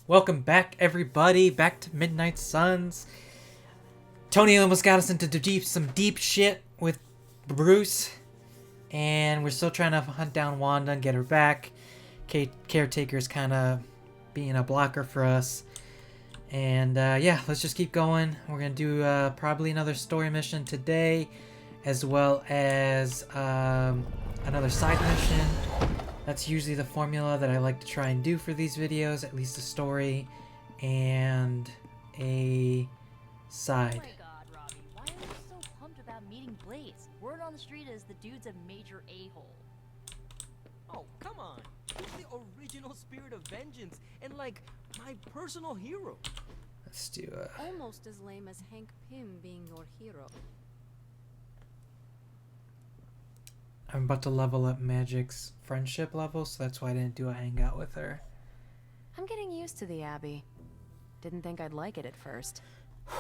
Welcome back, everybody. Back to Midnight Suns. Tony almost got us into some deep shit with Bruce, and we're still trying to hunt down Wanda and get her back. Caretaker's kind of being a blocker for us. And yeah, let's just keep going. We're going to do probably another story mission today, as well as another side mission. That's usually the formula that I like to try and do for these videos, at least a story and a side. Oh my god, Robbie, why are you so pumped about meeting Blaze? Word on the street is the dude's a major a-hole. Oh, come on. He's the original spirit of vengeance and, like, my personal hero. Let's do almost as lame as Hank Pym being your hero. I'm about to level up Magic's friendship level, so that's why I didn't do a hangout with her. I'm getting used to the Abbey. Didn't think I'd like it at first.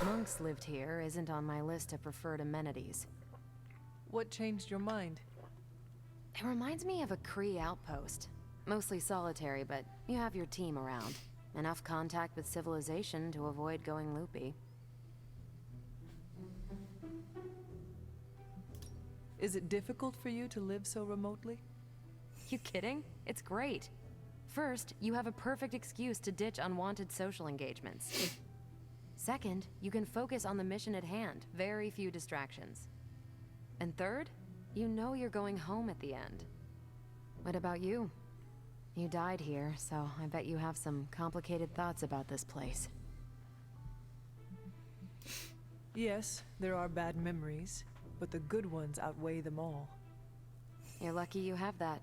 Monks lived here isn't on my list of preferred amenities. What changed your mind? It reminds me of a Kree outpost. Mostly solitary, but you have your team around. Enough contact with civilization to avoid going loopy. Is it difficult for you to live so remotely? You kidding? It's great. First, you have a perfect excuse to ditch unwanted social engagements. Second, you can focus on the mission at hand, very few distractions. And third, you know you're going home at the end. What about you? You died here, so I bet you have some complicated thoughts about this place. Yes, there are bad memories, but the good ones outweigh them all. You're lucky you have that.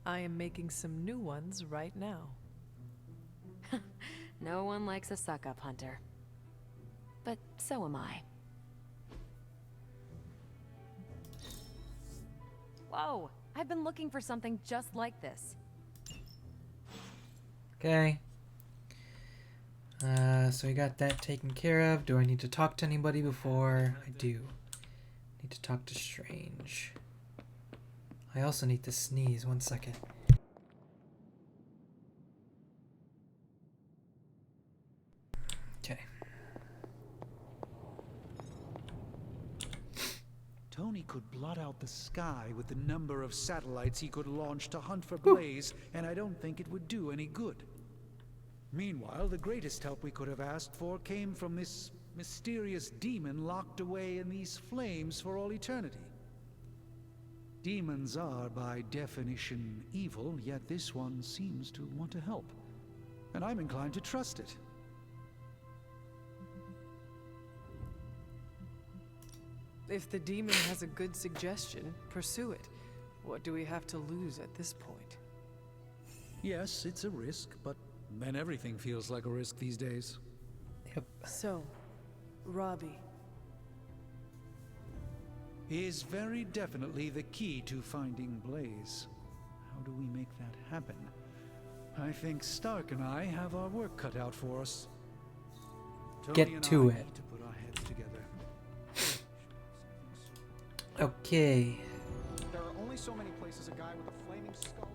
I am making some new ones right now. No one likes a suck-up hunter. But so am I. Whoa! I've been looking for something just like this. Okay. So we got that taken care of. Do I need to talk to anybody before? I do. Need to talk to Strange. I also need to sneeze. 1 second. Okay. Tony could blot out the sky with the number of satellites he could launch to hunt for Blaze, and I don't think it would do any good. Meanwhile, the greatest help we could have asked for came from this mysterious demon locked away in these flames for all eternity. Demons are, by definition, evil, yet this one seems to want to help. And I'm inclined to trust it. If the demon has a good suggestion, pursue it. What do we have to lose at this point? Yes, it's a risk, but then everything feels like a risk these days. Yep. So, Robbie. Is very definitely the key to finding Blaze. How do we make that happen? I think Stark and I have our work cut out for us. Get Tony and to I it. need to put our heads together. Okay. There are only so many places a guy with a flaming skull.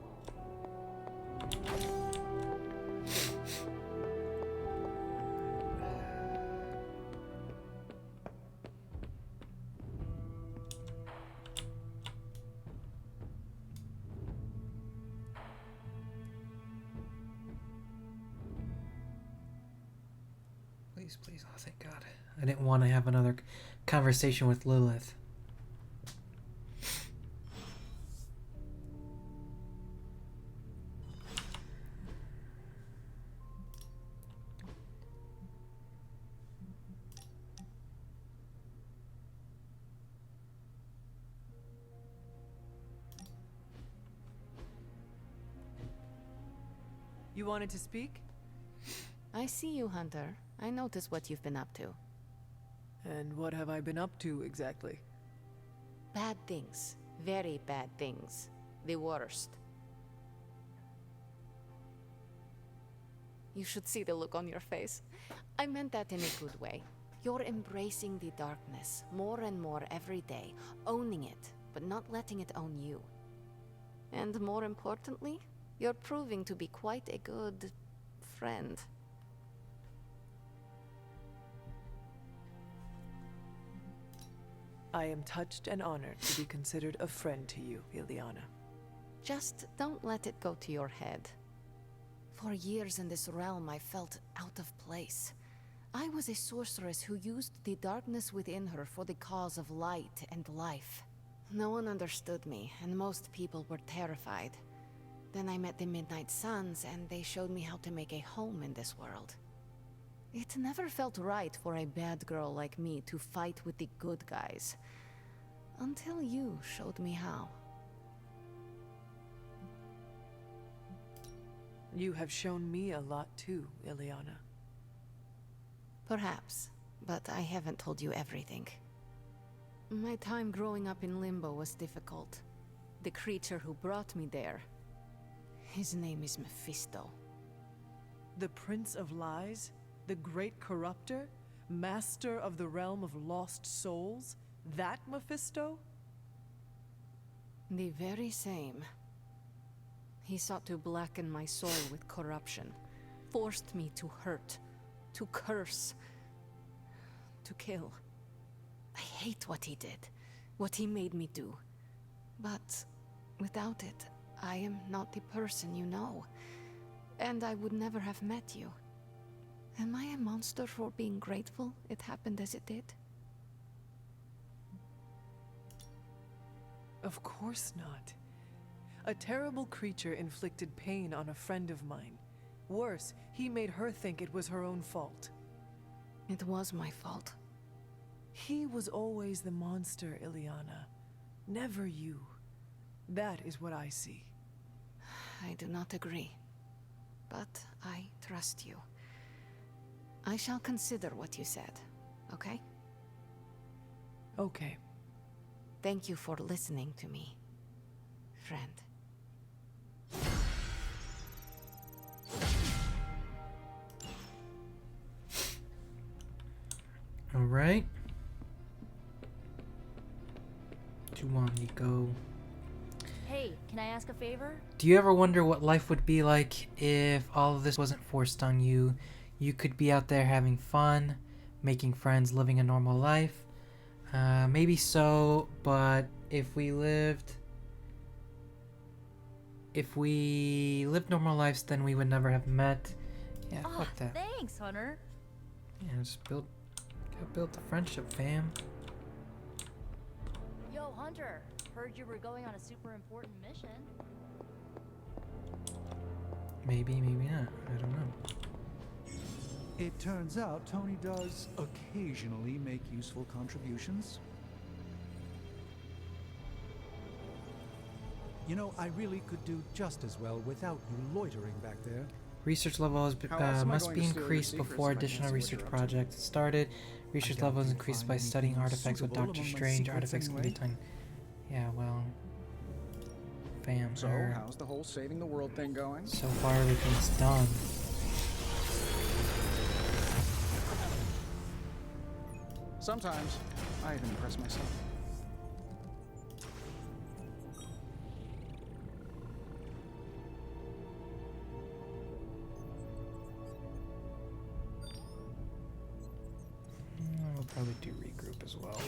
Please, please. Oh, thank God. I didn't want to have another conversation with Lilith. You wanted to speak? I see you, Hunter. I notice what you've been up to. And what have I been up to exactly? Bad things. Very bad things. The worst. You should see the look on your face. I meant that in a good way. You're embracing the darkness more and more every day, owning it, but not letting it own you. And more importantly, you're proving to be quite a good friend. I am touched and honored to be considered a friend to you, Ileana. Just don't let it go to your head. For years in this realm, I felt out of place. I was a sorceress who used the darkness within her for the cause of light and life. No one understood me, and most people were terrified. Then I met the Midnight Suns, and they showed me how to make a home in this world. It never felt right for a bad girl like me to fight with the good guys. Until you showed me how. You have shown me a lot too, Ileana. Perhaps, but I haven't told you everything. My time growing up in Limbo was difficult. The creature who brought me there, his name is Mephisto. The Prince of Lies? The Great Corruptor? Master of the Realm of Lost Souls? That Mephisto? The very same. He sought to blacken my soul with corruption, forced me to hurt, to curse, to kill. I hate what he did, what he made me do. But without it, I am not the person you know, and I would never have met you. Am I a monster for being grateful it happened as it did? Of course not. A terrible creature inflicted pain on a friend of mine. Worse, he made her think it was her own fault. It was my fault. He was always the monster, Ileana. Never you. That is what I see. I do not agree. But I trust you. I shall consider what you said, okay? Okay. Thank you for listening to me, friend. All right. Do you want me to go? Hey, can I ask a favor? Do you ever wonder what life would be like if all of this wasn't forced on you? You could be out there having fun, making friends, living a normal life. Maybe so, but if we lived normal lives, then we would never have met. Yeah, Ah, fuck that. thanks, Hunter. Yeah, just gotta build the friendship, fam. Yo, Hunter. Heard you were going on a super important mission. Maybe, maybe not. I don't know. It turns out Tony does occasionally make useful contributions. You know, I really could do just as well without you loitering back there. Research level How else am I must going be to steal your increased secrets before if I can't additional see what research you're up to? projects started. Research doubt level is you'll increased find by studying anything artifacts with suitable Doctor among my Strange. secrets Artifacts can be anyway. done. Yeah, well, fam. So, how's the whole saving the world thing going? So far, everything's done. Sometimes, I even impress myself. We'll probably do regroup as well.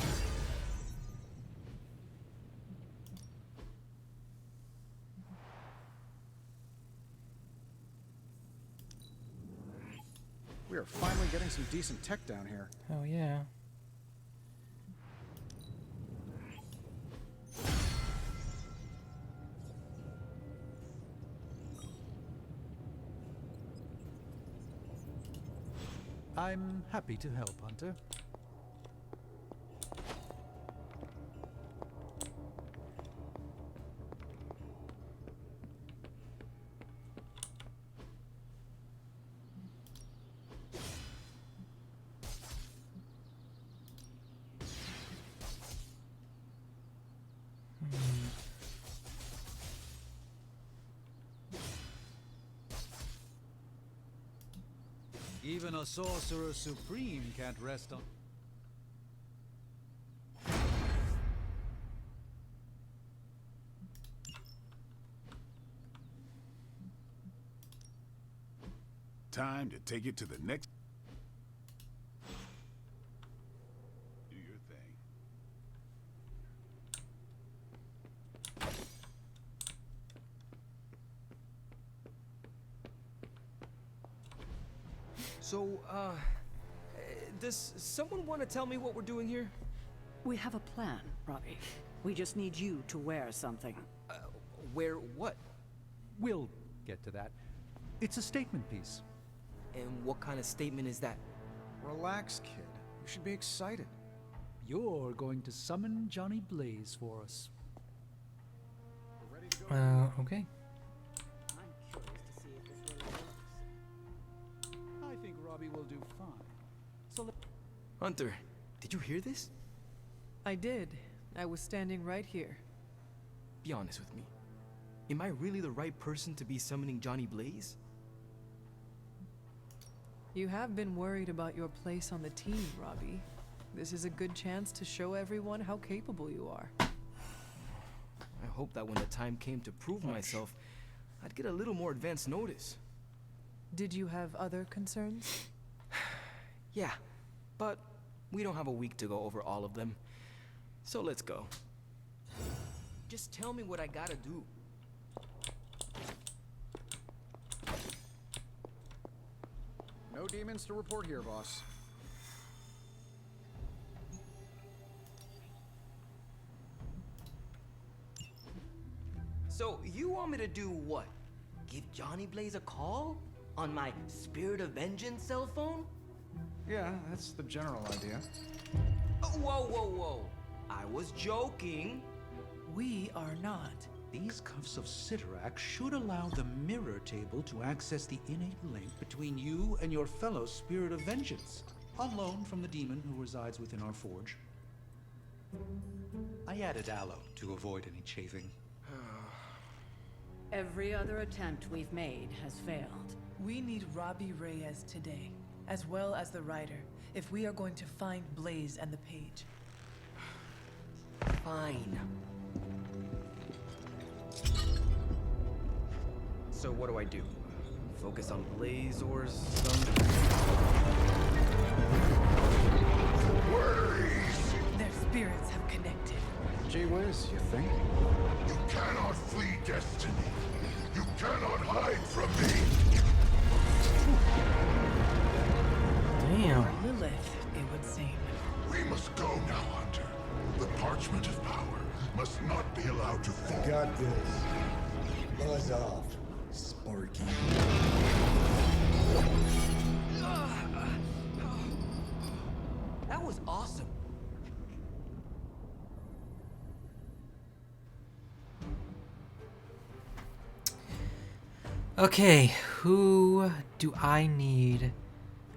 We are finally getting some decent tech down here. Oh yeah. I'm happy to help, Hunter. Even a sorcerer supreme can't rest on. Time to take it to the next. Do your thing. So, does someone want to tell me what we're doing here? We have a plan, Robbie. We just need you to wear something. Where what? We'll get to that. It's a statement piece. And what kind of statement is that? Relax, kid. You should be excited. You're going to summon Johnny Blaze for us. We're ready to go. Okay. I'm curious to see if this really works. I think Robbie will do fine. So Hunter, did you hear this? I did. I was standing right here. Be honest with me. Am I really the right person to be summoning Johnny Blaze? You have been worried about your place on the team, Robbie. This is a good chance to show everyone how capable you are. I hope that when the time came to prove myself, I'd get a little more advance notice. Did you have other concerns? Yeah, but we don't have a week to go over all of them. So let's go. Just tell me what I gotta do. No demons to report here, boss. So you want me to do what? Give Johnny Blaze a call? On my Spirit of Vengeance cell phone? Yeah, that's the general idea. Oh, whoa, whoa, whoa. I was joking. We are not. these cuffs of Sidorak should allow the mirror table to access the innate link between you and your fellow Spirit of Vengeance, on loan from the demon who resides within our forge. I added aloe to avoid any chafing. Every other attempt we've made has failed. We need Robbie Reyes today, as well as the writer, if we are going to find Blaze and the page. Fine. So what do I do? Focus on Blaze or some... Their spirits have connected. Gee whiz, you think? You cannot flee destiny. You cannot hide from me. Damn. Or Lilith, it would seem. We must go now, Hunter. The parchment of power must not be allowed to fall. Got this. Buzz off, Sparky. That was awesome. Okay, who do I need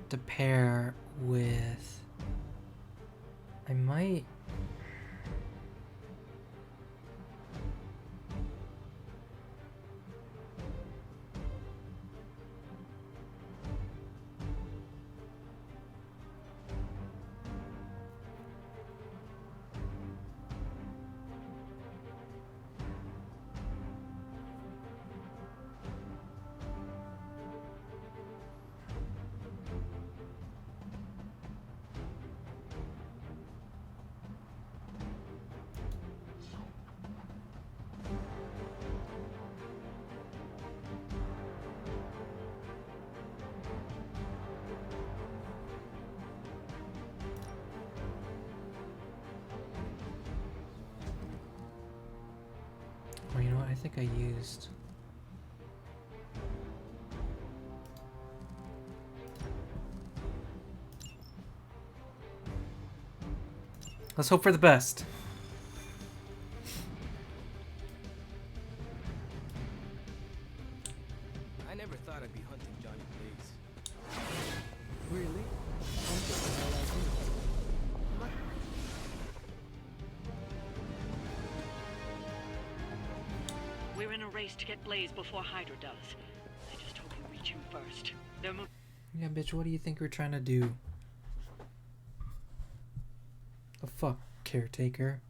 to pair with? I might... Or you know what, I think I used... Let's hope for the best. I never thought I'd be hunting Johnny Blaze. Really? We're in a race to get Blaze before Hydra does. I just hope we reach him first. They're Yeah, bitch, what do you think we're trying to do? The fuck, caretaker?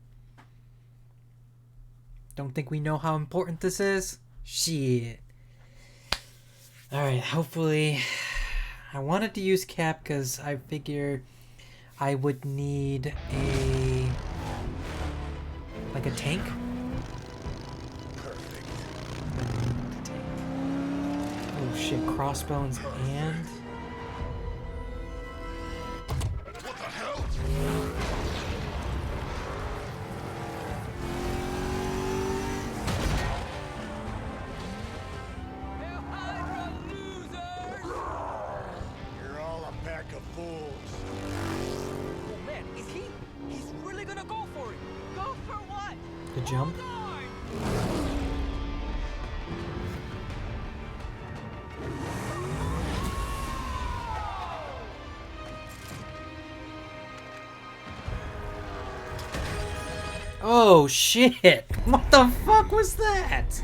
Don't think we know how important this is? Shit. Alright, hopefully I wanted to use Cap because I figure I would need a tank. Perfect. Oh shit, crossbones and What the hell? You're all a pack of fools. Oh man, is he? He's really gonna go for it. Go for what? the jump. Oh shit! What the fuck was that?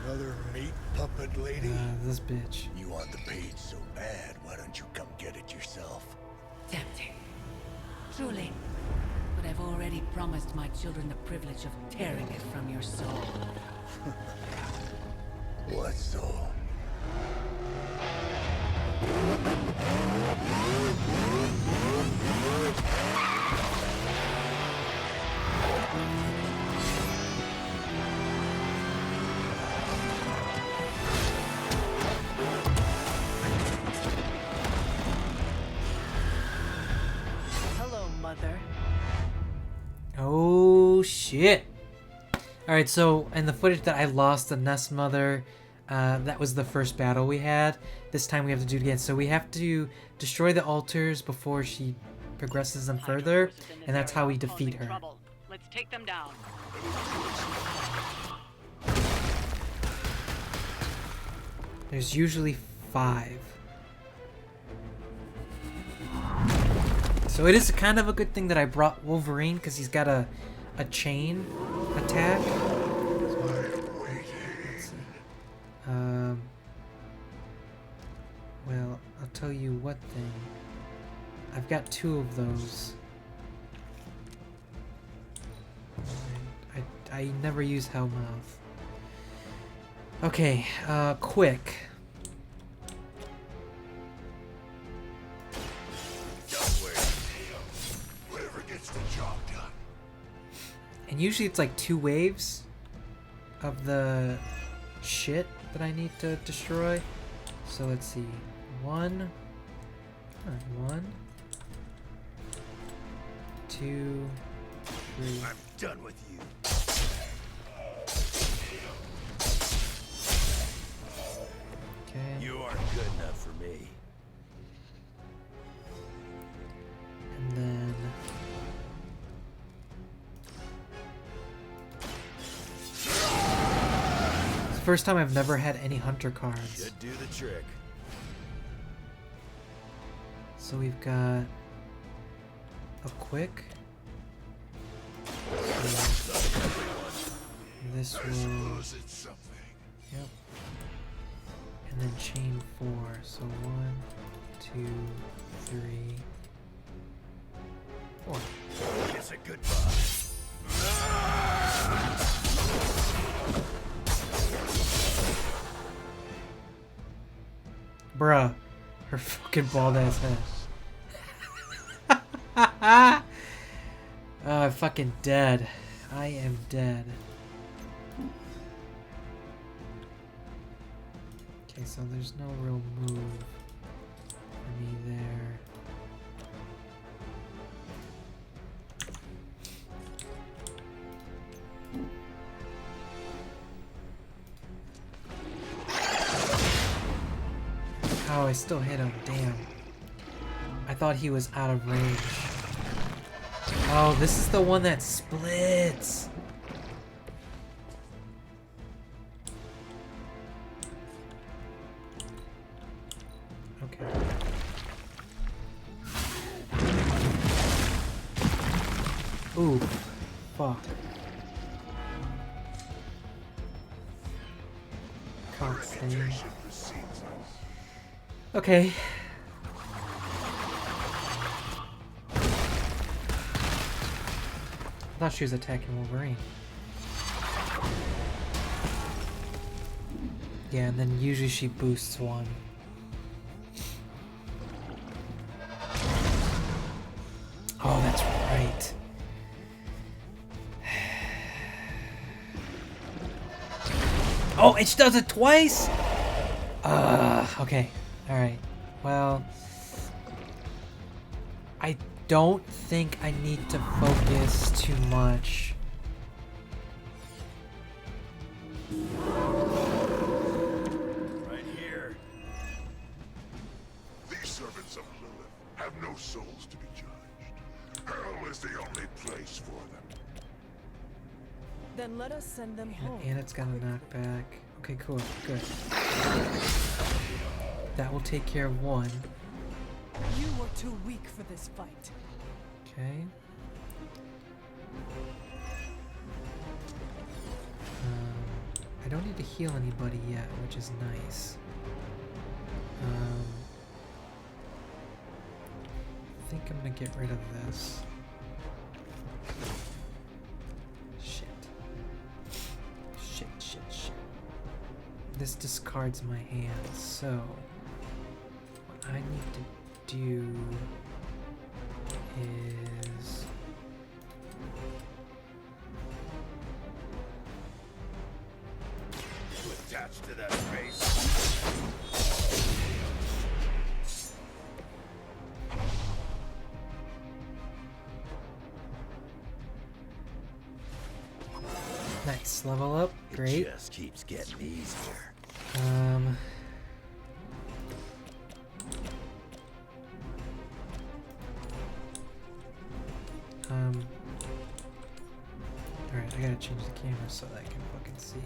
Another meat puppet lady? This bitch. You want the page so bad, why don't you come get it yourself? Tempting. Truly. But I've already promised my children the privilege of tearing it from your soul. What soul? Hello, Mother. Oh shit! Alright, so in the footage that I lost the Nest Mother, that was the first battle we had. This time we have to do it again. So we have to destroy the altars before she progresses them further, and that's how we defeat her. Let's take them down. There's usually 5. So it is kind of a good thing that I brought Wolverine, because he's got a chain attack. Let's see. Well, I'll tell you what thing. I've got 2 of those. I never use Hellmouth. Okay, quick. Whatever gets the job done. And usually it's like 2 waves of the shit that I need to destroy. So let's see. 1, 2, 3. I'm done with you. Okay. You aren't good enough for me. And then it's the first time I've never had any hunter cards. Should do the trick. So we've got a quick. So this will. It's something. Yep. And then chain 4. So 1, 2, 3, 4. It's a goodbye. Bruh. Her fucking bald ass head. Oh, I'm fucking dead. I am dead. Okay, so there's no real move for me there. Oh, I still hit him. Damn. I thought he was out of range. Oh, this is the one that splits. Okay. Ooh. Fuck. Cock thing. Okay. I thought she was attacking Wolverine. Yeah, and then usually she boosts one. Oh, that's right. Oh, and she does it twice? Okay. Alright. Well, I don't think I need to focus too much. Right here. These servants of Lilith have no souls to be judged. Hell is the only place for them. Then let us send them home. And it's got a knockback. Okay, cool. Good. That will take care of one. You were too weak for this fight. Okay. I don't need to heal anybody yet, which is nice. I think I'm gonna get rid of this. Shit. Shit, shit, shit. This discards my hands, so what I need to do is Attached to that face. nice. Level up. Great. It just keeps getting easier. Alright, I gotta change the camera so that I can fucking see.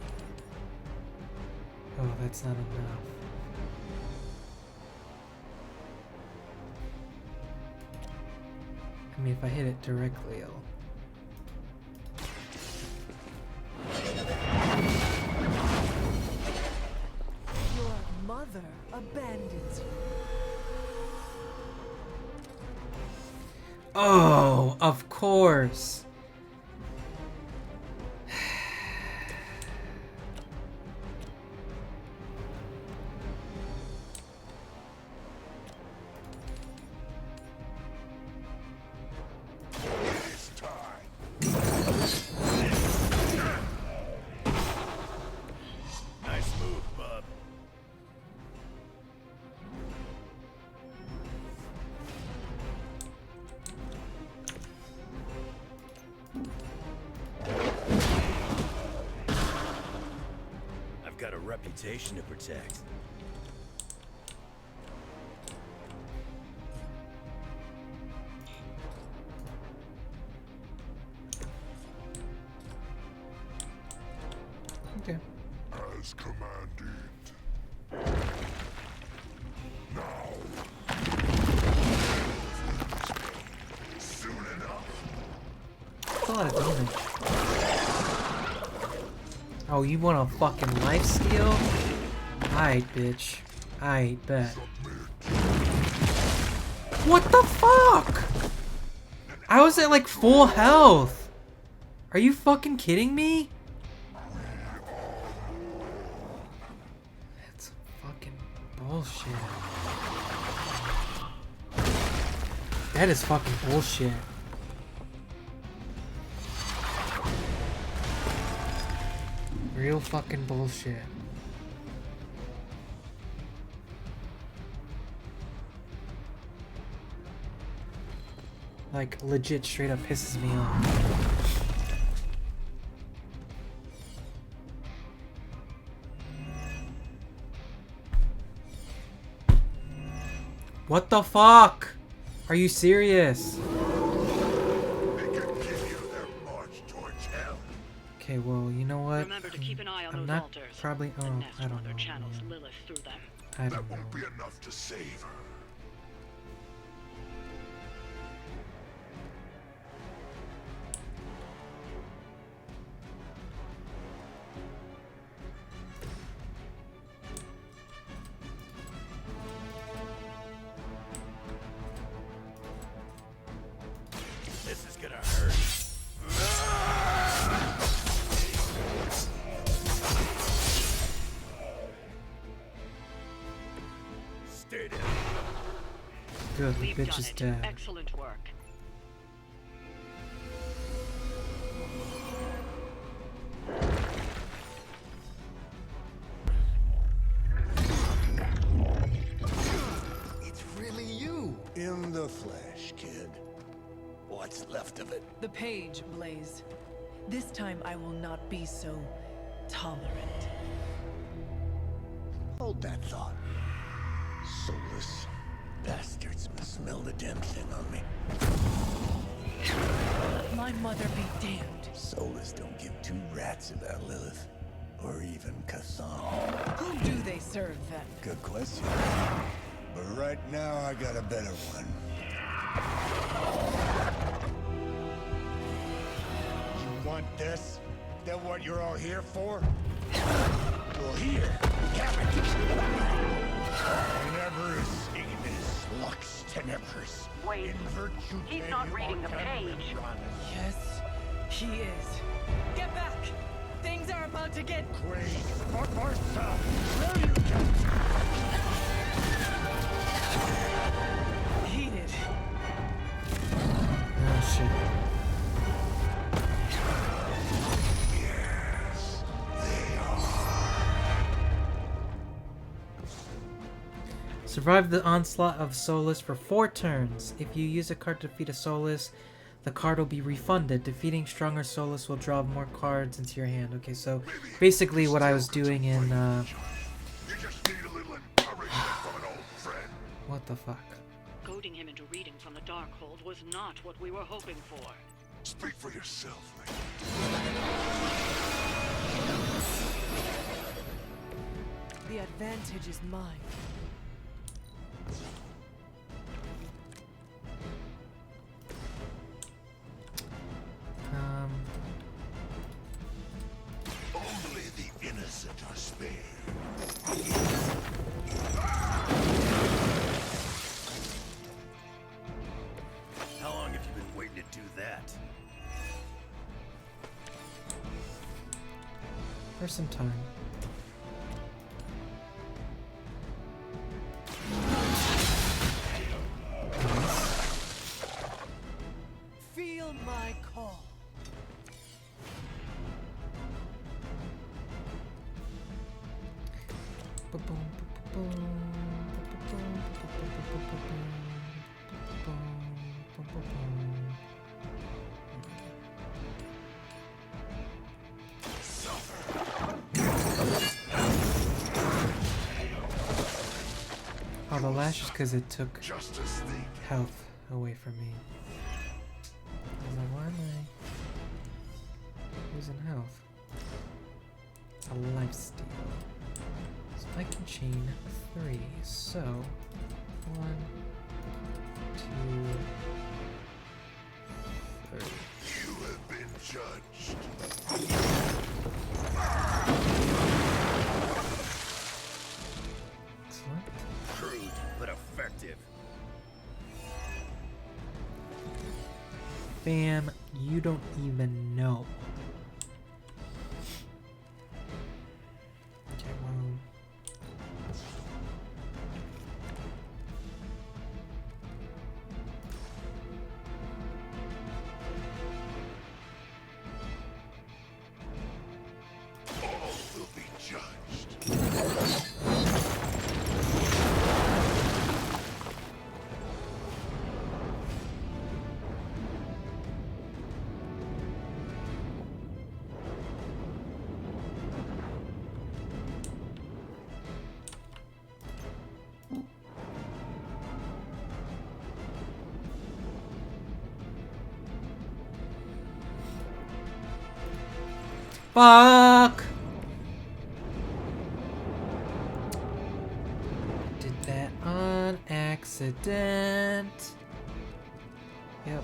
Oh, that's not enough. I mean, if I hit it directly, I'll... Your mother abandons you. Oh, of course. It's time. Nice move, bub. I've got a reputation to protect. Okay. As commanded. Now. Soon enough. That's a lot of damage. Oh, you want a fucking lifesteal? Aight, bitch. Aight, bet. What the fuck? I was at like full health. Are you fucking kidding me? That's fucking bullshit. That is fucking bullshit. Real fucking bullshit. Like, legit straight up pisses me off. What the fuck? Are you serious? They can continue their march towards hell. Okay, well, you know what? Remember to keep an eye on I'm those not altars. probably. The Oh, nest I don't mother know. channels Man. Lilith through them. I That don't know. won't be enough to save her. This is gonna hurt. Good, the We've bitch done is it. dead. Excellent work. It's really you. In the flesh, kid. What's left of it? The page, Blaze. This time I will not be so tolerant. Hold that thought. Soulless bastards must smell the damn thing on me. My mother be damned. Soulless don't give two rats about Lilith. Or even Kassan. Whom do they serve, then? Good question. But right now, I got a better one. You want this? Is that what you're all here for? Well, here, have it. Tenebris ignis lux tenebris. Wait, In virtue he's not reading the page. Yes, he is. Get back! Things are about to get Quaid, Barbarsa, where you get? heated. Oh shit. Yes, they are. Survive the onslaught of Soulless for 4 turns. If you use a card to defeat a Soulless, the card will be refunded. Defeating stronger Soulless will draw more cards into your hand. Okay, so basically what I was doing in You just need a little encouragement from an old friend. what the fuck? Goading him into reading from the Darkhold was not what we were hoping for. Speak for yourself, The advantage is mine. Only the innocent are spared. How long have you been waiting to do that? For some time. Feel my call. Oh, the lash is because it took Justice League. health away from me. I was like, why am I losing health? A lifesteal. So I can chain 3. So 1, 2, 3. You have been judged. Excellent. Crude, but effective. Fam, you don't even know. Okay, well. All will be judged. Fuck! Did that on accident. Yep.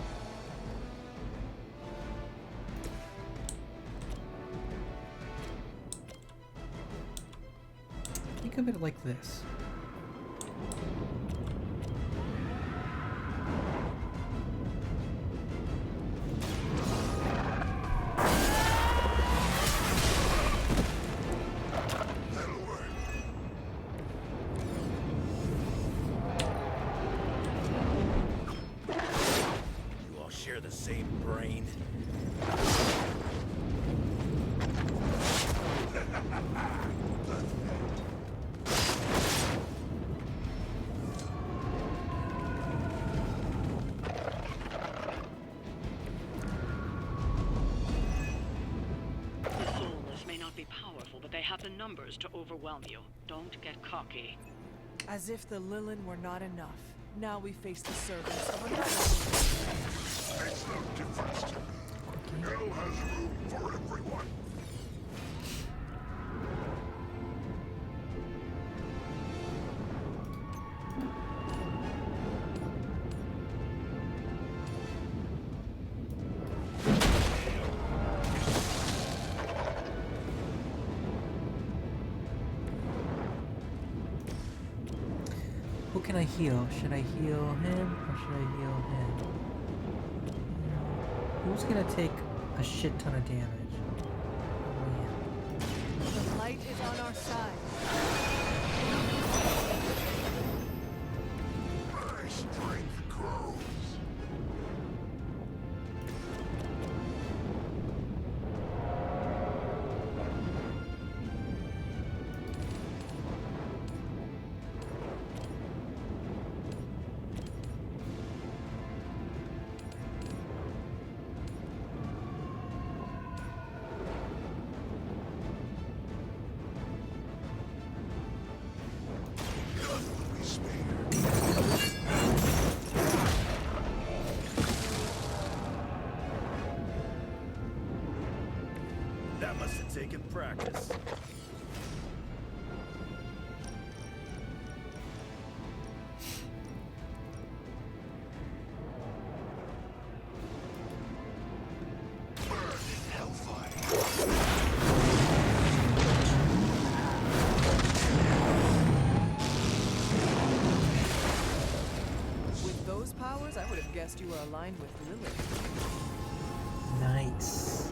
Think of it like this. That'll work. They have the numbers to overwhelm you. Don't get cocky. As if the Lilith were not enough. Now we face the servants of another. Makes no difference to me. Hell has room for everyone. Who can I heal? Should I heal him or should I heal him? Who's gonna take a shit ton of damage? Oh, The light is on our side. My strength grows. That must have taken practice. With those powers, I would have guessed you were aligned with Lilith. nice.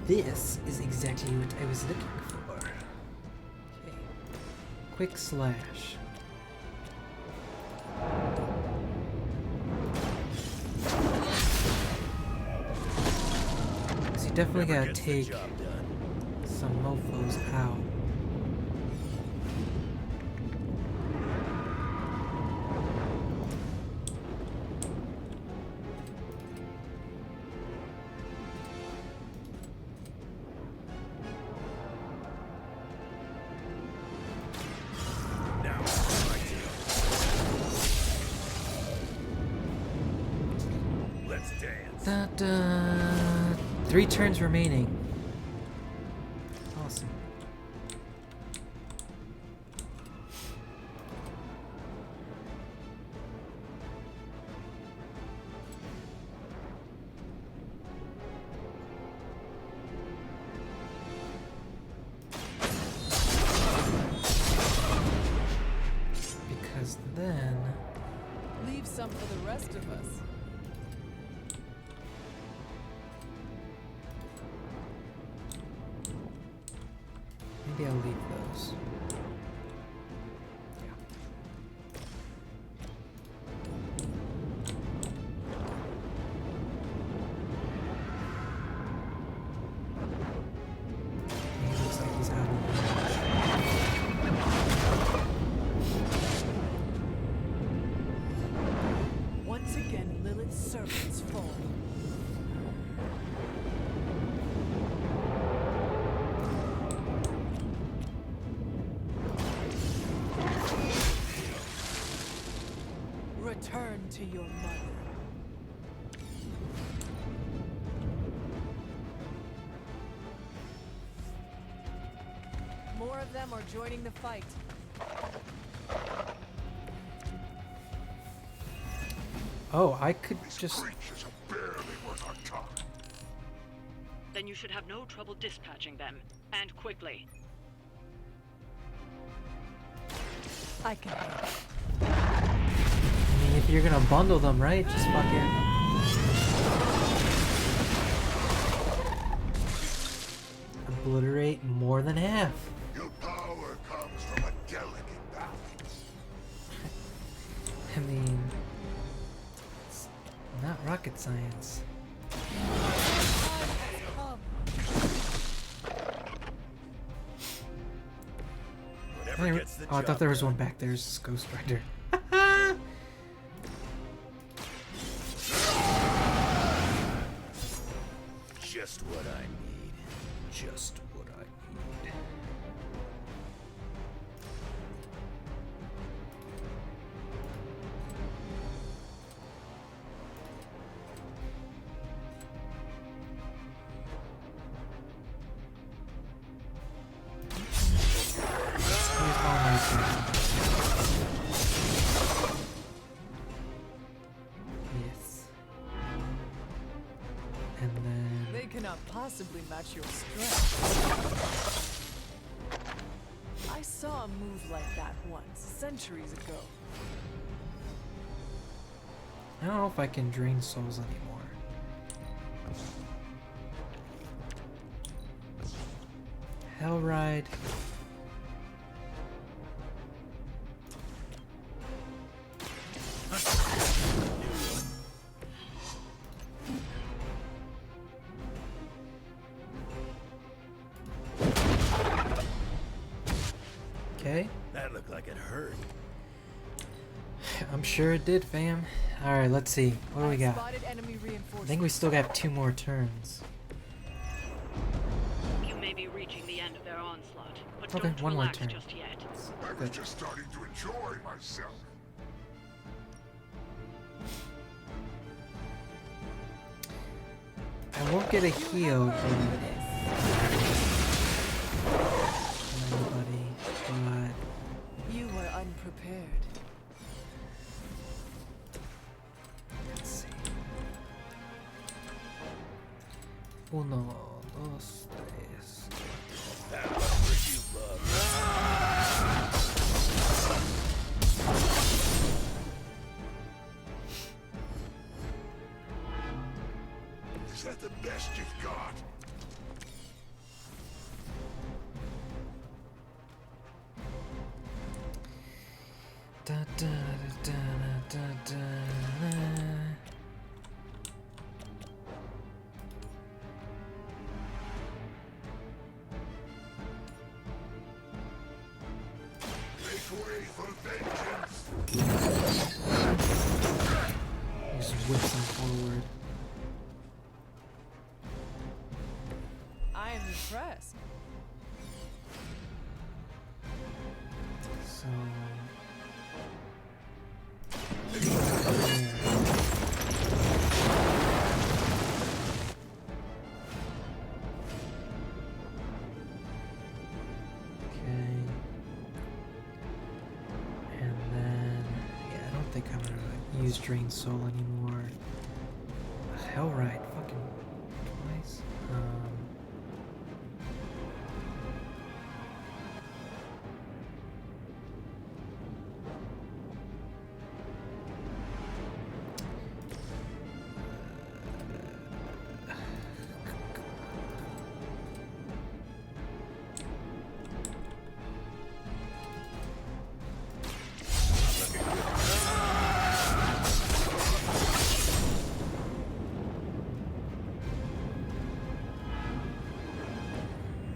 This is exactly what I was looking for. Okay. Quick slash. So you definitely gotta take some mofos out. Da-da. 3 turns remaining. Awesome. Because then... Leave some for the rest of us. Maybe I'll leave those. He looks like he's out of range. Once again, Lilith's servants fall. Return to your mother. More of them are joining the fight. Oh, I could just... Creatures are barely worth our time. Then you should have no trouble dispatching them, and quickly. I can help. I mean, if you're gonna bundle them, right? Just fucking... obliterate more than half. Your power comes from a delicate balance. I mean... it's not rocket science. Oh, I thought there was one back there. It's Ghost Rider. Just what I need. Just what And then... They cannot possibly match your strength. I saw a move like that once, centuries ago. I don't know if I can drain souls anymore. Hell ride. Okay. That looked like it hurt. I'm sure it did, fam. Alright, let's see. What do we got? Spotted enemy I reinforcements. think we still got 2 more turns. You may be reaching the end of their onslaught, but Okay, don't one more relax turn. just yet. I was just starting to enjoy myself. I won't get a heal from anybody, but You were unprepared. let's see. Uno, dos, tres. That one for you, bub. Is that the best you've got? Da, da, da, da, da, da. Make way for vengeance! Just whips him forward. I am impressed. So okay. And then yeah, I don't think I'm gonna use Drain Soul anymore. Hell right, fucking twice.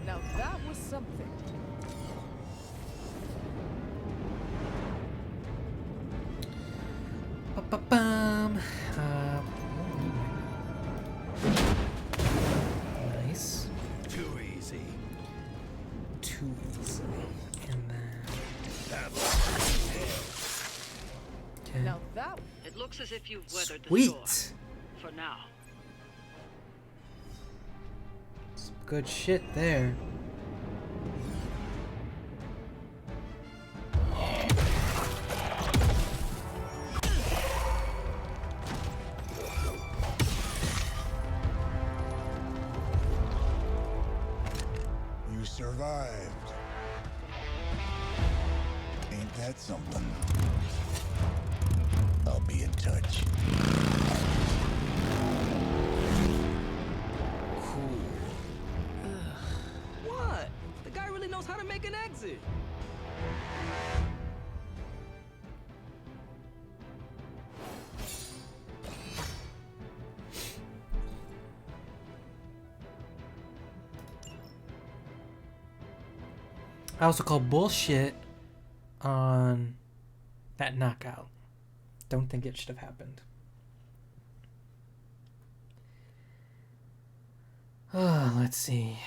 Now that was something. Ba-ba-bum. Nice. Too easy. Too easy. And then That looks like okay. Now that It looks as if you've weathered the Sweet. storm. For now. Some good shit there. You survived. Ain't that something? I'll be in touch. What? The guy really knows how to make an exit. I also call bullshit on that knockout. Don't think it should have happened. Let's see.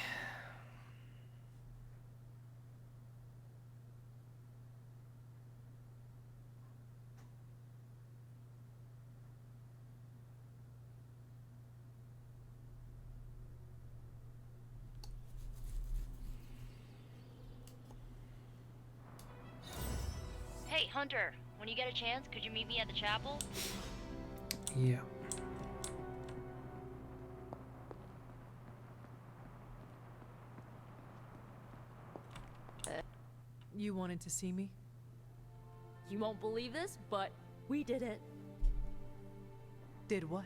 Hey, Hunter, when you get a chance, could you meet me at the chapel? Yeah. You wanted to see me? You won't believe this, but we did it. Did what?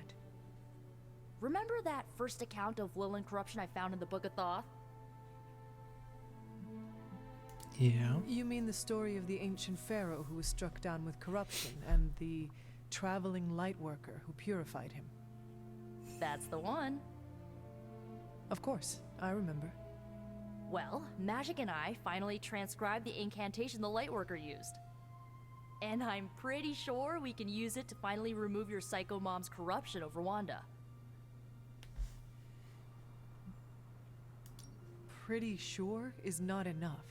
Remember that first account of Lilith corruption I found in the Book of Thoth? Yeah. You mean the story of the ancient pharaoh who was struck down with corruption and the traveling light worker who purified him? That's the one. Of course, I remember. Well, Magic and I finally transcribed the incantation the Lightworker used. And I'm pretty sure we can use it to finally remove your psycho mom's corruption over Wanda. Pretty sure is not enough.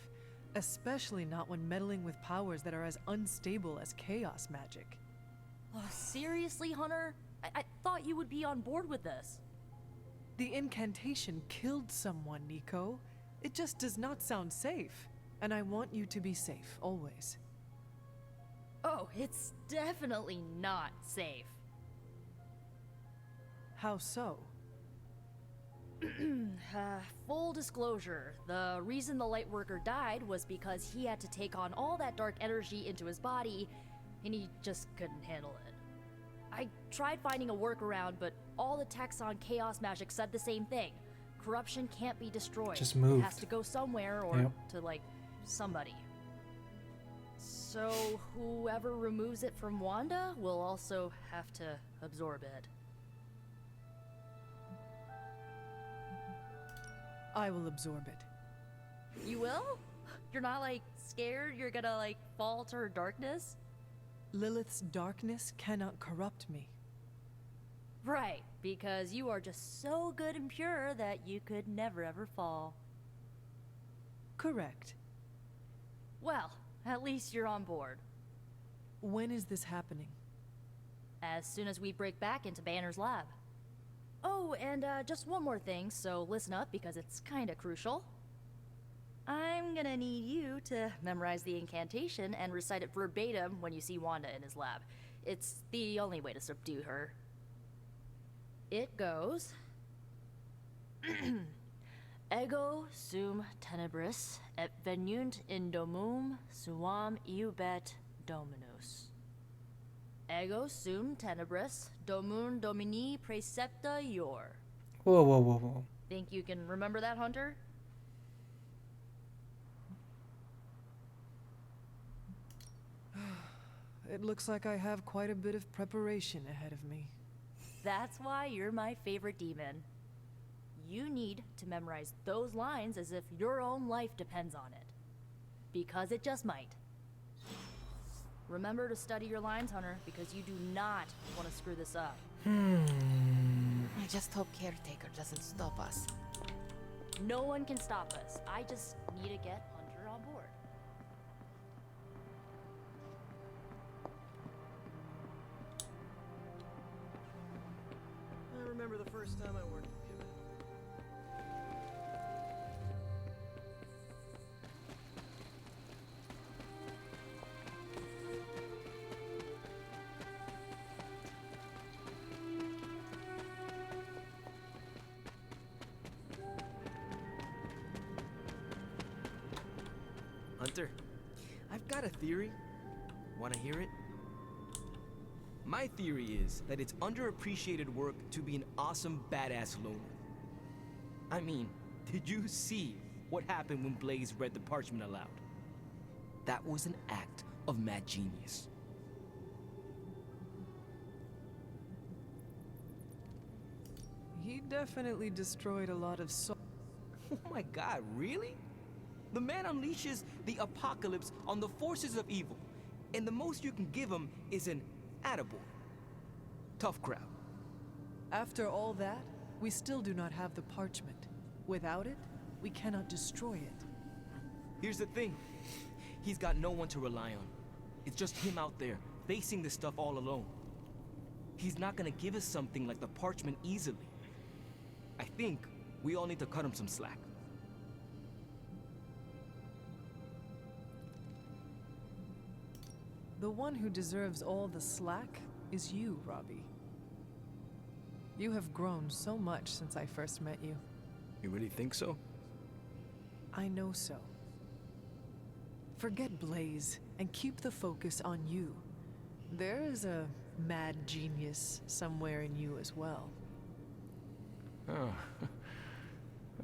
Especially not when meddling with powers that are as unstable as chaos magic. Oh, seriously, Hunter? I thought you would be on board with this. The incantation killed someone, Nico. It just does not sound safe. And I want you to be safe, always. Oh, it's definitely not safe. How so? Full disclosure, the reason the Lightworker died was because he had to take on all that dark energy into his body, and he just couldn't handle it. I tried finding a workaround, but all the texts on chaos magic said the same thing. Corruption can't be destroyed. Just moved. It has to go somewhere or to, like, somebody. So whoever removes it from Wanda will also have to absorb it. I will absorb it. You will? You're not, like, scared you're gonna, like, fall to her darkness? Lilith's darkness cannot corrupt me. Right, because you are just so good and pure that you could never ever fall. Correct. Well, at least you're on board. When is this happening? As soon as we break back into Banner's lab. Oh, and just one more thing, so listen up because it's kinda crucial. I'm gonna need you to memorize the incantation and recite it verbatim when you see Wanda in his lab. It's the only way to subdue her. It goes... Ego sum tenebris et venunt in domum suam iubet dominus. Ego sum tenebris domum domini precepta ior. Whoa, whoa, whoa, whoa. Think you can remember that, Hunter? It looks like I have quite a bit of preparation ahead of me. That's why you're my favorite demon. You need to memorize those lines as if your own life depends on it. Because it just might. Remember to study your lines, Hunter, because you do not want to screw this up. I just hope Caretaker doesn't stop us. No one can stop us. I just need to get Hunter on board. I remember the first time I worked with Kevin. Hunter, I've got a theory. Wanna hear it? My theory is that it's underappreciated work to be an awesome badass loner. I mean, did you see what happened when Blaze read the parchment aloud? That was an act of mad genius. He definitely destroyed a lot of soul. Oh my god, really? The man unleashes the apocalypse on the forces of evil, and the most you can give him is an attaboy. Tough crowd. After all that, we still do not have the parchment. Without it, we cannot destroy it. Here's the thing. He's got no one to rely on. It's just him out there, facing this stuff all alone. He's not gonna give us something like the parchment easily. I think we all need to cut him some slack. The one who deserves all the slack is you, Robbie. You have grown so much since I first met you. You really think so? I know so. Forget Blaze and keep the focus on you. There is a mad genius somewhere in you as well. Oh.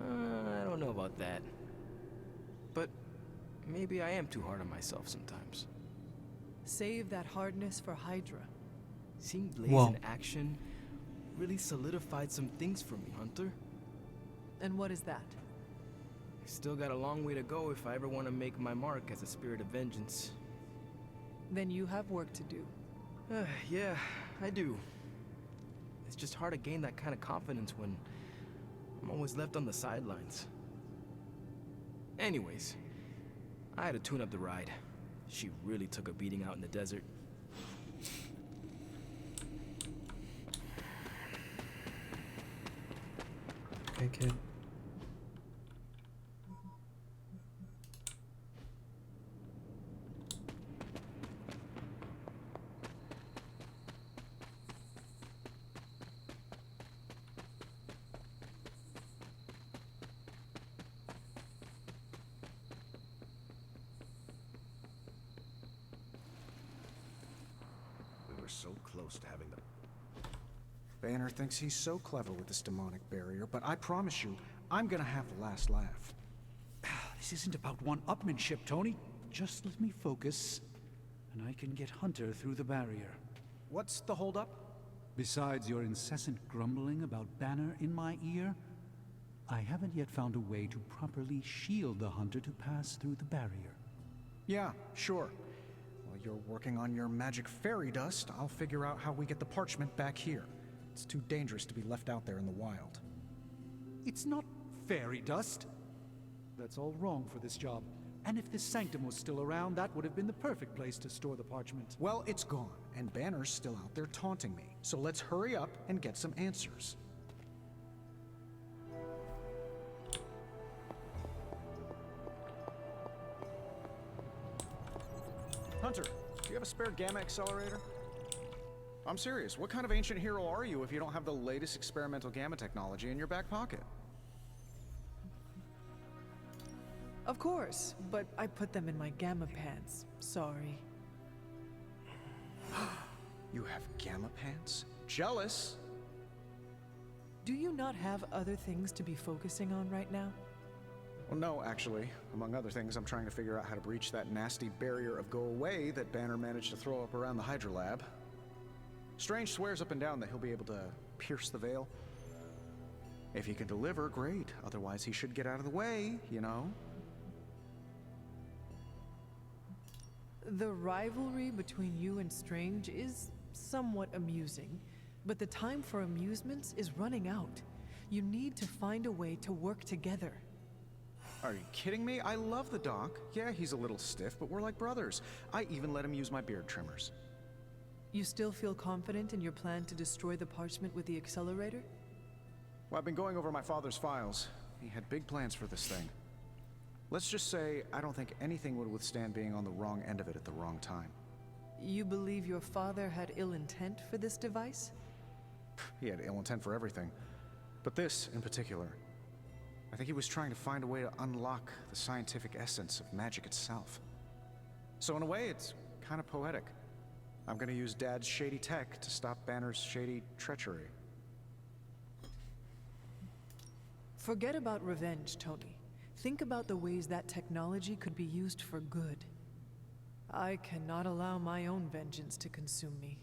I don't know about that. But maybe I am too hard on myself sometimes. Save that hardness for Hydra. Seeing Blaze in action really solidified some things for me, Hunter. And what is that? I still got a long way to go if I ever want to make my mark as a spirit of vengeance. Then you have work to do. Yeah, I do. It's just hard to gain that kind of confidence when I'm always left on the sidelines. Anyways, I had to tune up the ride. She really took a beating out in the desert. Okay, kid. We were so close to having the... Banner thinks he's so clever with this demonic barrier, but I promise you, I'm gonna have the last laugh. This isn't about one-upmanship, Tony. Just let me focus, and I can get Hunter through the barrier. What's the holdup? Besides your incessant grumbling about Banner in my ear, I haven't yet found a way to properly shield the Hunter to pass through the barrier. Yeah, sure. While you're working on your magic fairy dust, I'll figure out how we get the parchment back here. It's too dangerous to be left out there in the wild. It's not fairy dust. That's all wrong for this job. And if this sanctum was still around, that would have been the perfect place to store the parchment. Well, it's gone, and Banner's still out there taunting me. So let's hurry up and get some answers. Hunter, do you have a spare gamma accelerator? I'm serious. What kind of ancient hero are you if you don't have the latest experimental gamma technology in your back pocket? Of course, but I put them in my gamma pants. Sorry. You have gamma pants? Jealous? Do you not have other things to be focusing on right now? Well, no, actually. Among other things, I'm trying to figure out how to breach that nasty barrier of go away that Banner managed to throw up around the Hydra lab. Strange swears up and down that he'll be able to pierce the veil. If he can deliver, great. Otherwise, he should get out of the way, you know? The rivalry between you and Strange is somewhat amusing, but the time for amusements is running out. You need to find a way to work together. Are you kidding me? I love the Doc. Yeah, he's a little stiff, but we're like brothers. I even let him use my beard trimmers. You still feel confident in your plan to destroy the parchment with the accelerator? Well, I've been going over my father's files. He had big plans for this thing. Let's just say I don't think anything would withstand being on the wrong end of it at the wrong time. You believe your father had ill intent for this device? He had ill intent for everything. But this, in particular. I think he was trying to find a way to unlock the scientific essence of magic itself. So in a way, it's kind of poetic. I'm gonna use Dad's shady tech to stop Banner's shady treachery. Forget about revenge, Tony. Think about the ways that technology could be used for good. I cannot allow my own vengeance to consume me.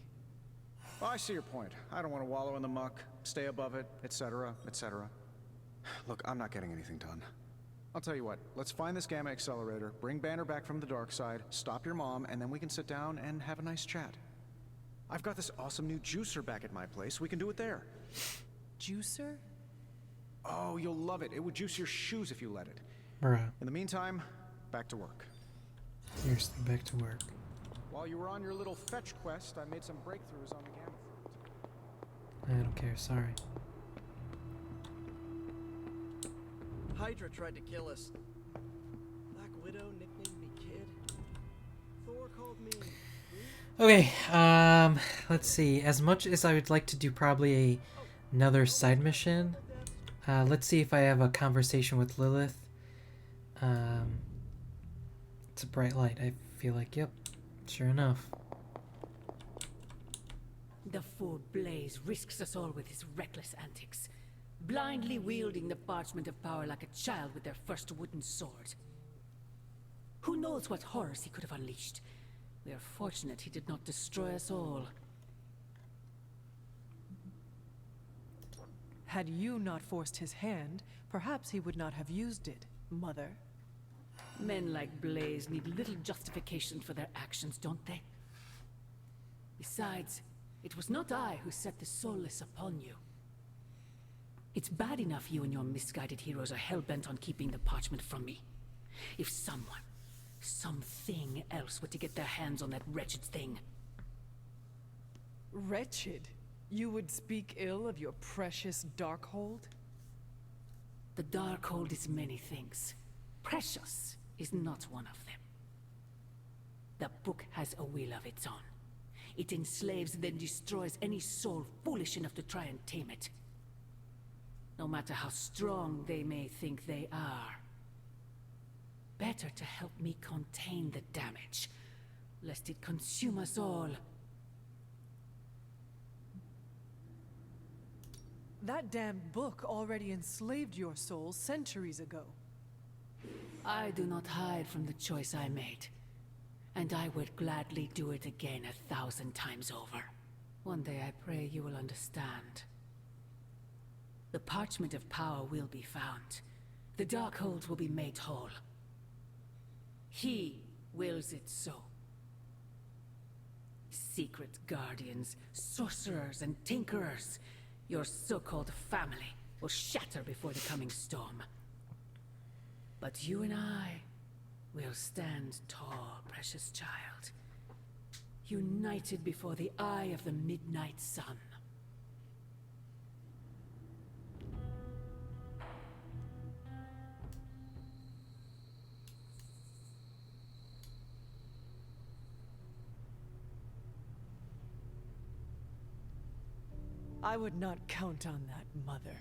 Well, I see your point. I don't want to wallow in the muck, stay above it, etc., etc. Look, I'm not getting anything done. I'll tell you what, let's find this gamma accelerator, bring Banner back from the dark side, stop your mom, and then we can sit down and have a nice chat. I've got this awesome new juicer back at my place. We can do it there. Juicer? Oh, you'll love it. It would juice your shoes if you let it. Bruh. In the meantime, back to work. Seriously, back to work. While you were on your little fetch quest, I made some breakthroughs on the gamma front. I don't care, sorry. Hydra tried to kill us. Black Widow nicknamed me Kid. Thor called me... Okay, let's see. As much as I would like to do probably another side mission, let's see if I have a conversation with Lilith. It's a bright light. I feel like, yep, sure enough. The fool Blaze risks us all with his reckless antics, blindly wielding the parchment of power like a child with their first wooden sword. Who knows what horrors he could have unleashed? We are fortunate he did not destroy us all. Had you not forced his hand, perhaps he would not have used it, Mother. Men like Blaze need little justification for their actions, don't they? Besides, it was not I who set the Soulless upon you. It's bad enough you and your misguided heroes are hell-bent on keeping the parchment from me. If someone, something else were to get their hands on that wretched thing. Wretched? You would speak ill of your precious Darkhold? The Darkhold is many things. Precious is not one of them. The book has a will of its own. It enslaves, then destroys any soul foolish enough to try and tame it. No matter how strong they may think they are. Better to help me contain the damage, lest it consume us all. That damned book already enslaved your soul centuries ago. I do not hide from the choice I made. And I would gladly do it again 1,000 times over. One day I pray you will understand. The parchment of power will be found. The Darkhold will be made whole. He wills it so. Secret guardians, sorcerers, and tinkerers, your so-called family, will shatter before the coming storm. But you and I will stand tall, precious child. United before the eye of the midnight sun. I would not count on that, Mother.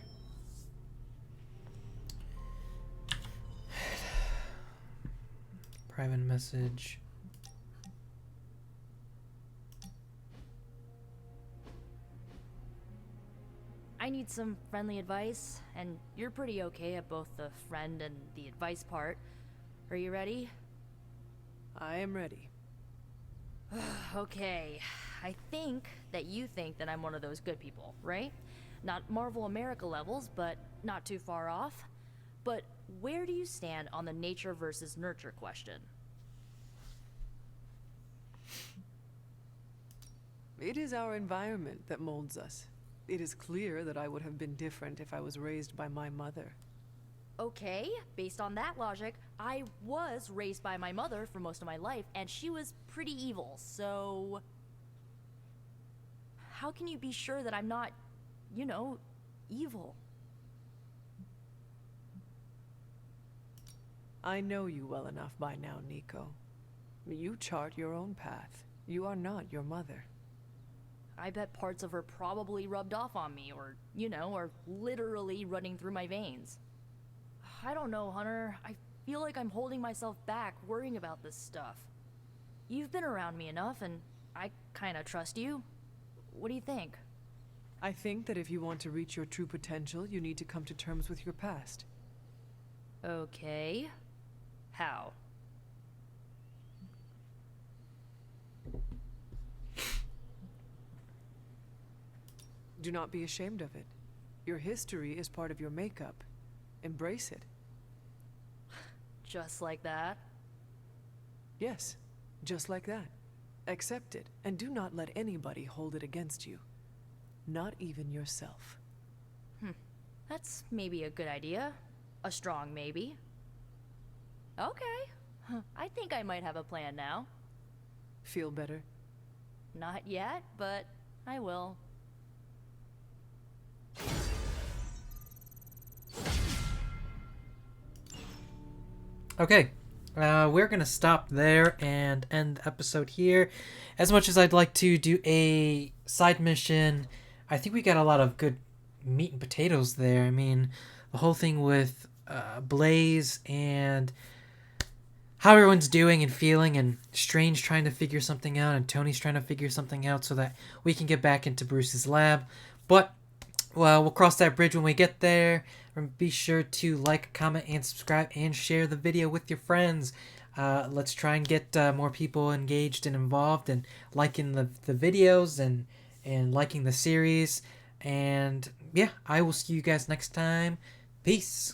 Private message. I need some friendly advice, and you're pretty okay at both the friend and the advice part. Are you ready? I am ready. Okay, I think that you think that I'm one of those good people, right? Not Marvel America levels, but not too far off. But where do you stand on the nature versus nurture question? It is our environment that molds us. It is clear that I would have been different if I was raised by my mother. Okay, based on that logic, I was raised by my mother for most of my life, and she was pretty evil, so... How can you be sure that I'm not, you know, evil? I know you well enough by now, Nico. You chart your own path. You are not your mother. I bet parts of her probably rubbed off on me, or, you know, are literally running through my veins. I don't know, Hunter. I feel like I'm holding myself back, worrying about this stuff. You've been around me enough, and I kinda trust you. What do you think? I think that if you want to reach your true potential, you need to come to terms with your past. Okay. How? Do not be ashamed of it. Your history is part of your makeup. Embrace it. Just like that? Yes, just like that. Accept it, and do not let anybody hold it against you. Not even yourself. That's maybe a good idea. A strong maybe. Okay. I think I might have a plan now. Feel better? Not yet, but I will. Okay, we're gonna stop there and end the episode here. As much as I'd like to do a side mission, I think we got a lot of good meat and potatoes there. I mean, the whole thing with Blaze and how everyone's doing and feeling, and Strange trying to figure something out, and Tony's trying to figure something out so that we can get back into Bruce's lab. But, well, we'll cross that bridge when we get there. And be sure to like, comment, and subscribe, and share the video with your friends. Let's try and get more people engaged and involved, and liking the videos, and liking the series. And, yeah, I will see you guys next time. Peace.